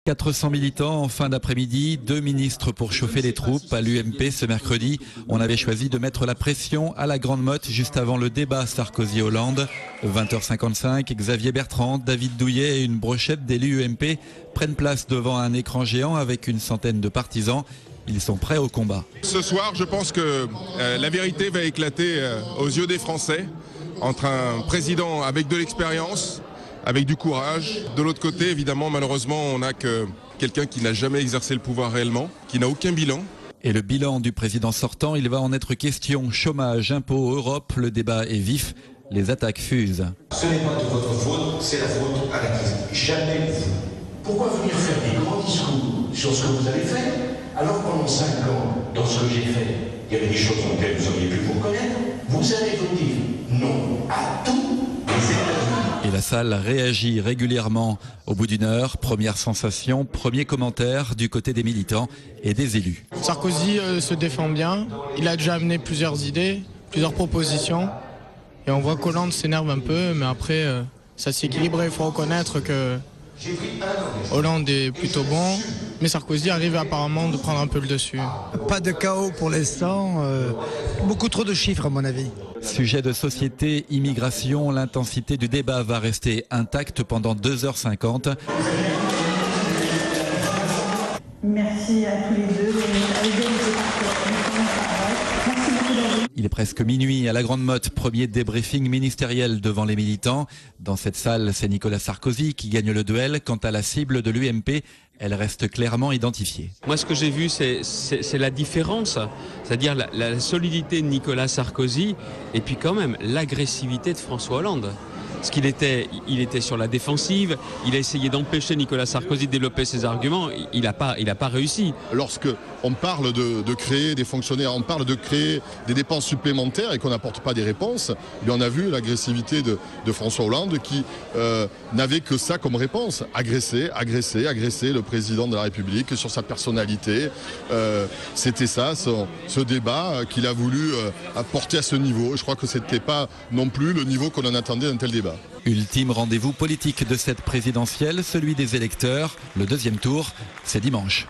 400 militants en fin d'après-midi, 2 ministres pour chauffer les troupes. À l'UMP ce mercredi, on avait choisi de mettre la pression à la Grande Motte juste avant le débat Sarkozy-Hollande. 20h55, Xavier Bertrand, David Douillet et une brochette d'élus UMP prennent place devant un écran géant avec une centaine de partisans. Ils sont prêts au combat. Ce soir, je pense que la vérité va éclater aux yeux des Français entre un président avec de l'expérience, avec du courage. De l'autre côté, évidemment, malheureusement, on n'a que quelqu'un qui n'a jamais exercé le pouvoir réellement, qui n'a aucun bilan. Et le bilan du président sortant, il va en être question. Chômage, impôts, Europe, le débat est vif, les attaques fusent. Ce n'est pas de votre faute, c'est la faute à la crise. Jamais vous. Pourquoi venir faire des grands discours sur ce que vous avez fait, alors pendant 5 ans, dans ce que j'ai fait, il y avait des choses dans lesquelles vous auriez pu vous reconnaître. Vous allez vous dire non à tout. Et la salle réagit régulièrement. Au bout d'une heure, première sensation, premier commentaire du côté des militants et des élus. Sarkozy se défend bien. Il a déjà amené plusieurs idées, plusieurs propositions. Et on voit qu'Hollande s'énerve un peu, mais après, ça s'équilibre. Il faut reconnaître que Hollande est plutôt bon, mais Sarkozy arrive apparemment de prendre un peu le dessus. Pas de chaos pour l'instant, beaucoup trop de chiffres à mon avis. Sujet de société, immigration, l'intensité du débat va rester intacte pendant 2h50. Merci à tous les deux. Il est presque minuit à la Grande Motte, premier débriefing ministériel devant les militants. Dans cette salle, c'est Nicolas Sarkozy qui gagne le duel. Quant à la cible de l'UMP, elle reste clairement identifiée. Moi, ce que j'ai vu, c'est la différence, c'est-à-dire la solidité de Nicolas Sarkozy et puis quand même l'agressivité de François Hollande. Parce qu'il était sur la défensive, il a essayé d'empêcher Nicolas Sarkozy de développer ses arguments, il n'a pas réussi. Lorsque on parle de créer des fonctionnaires, on parle de créer des dépenses supplémentaires et qu'on n'apporte pas des réponses, bien on a vu l'agressivité de François Hollande qui n'avait que ça comme réponse, agresser le président de la République sur sa personnalité. C'était ça, ce débat qu'il a voulu apporter à ce niveau. Je crois que ce n'était pas non plus le niveau qu'on en attendait d'un tel débat. Ultime rendez-vous politique de cette présidentielle, celui des électeurs. Le deuxième tour, c'est dimanche.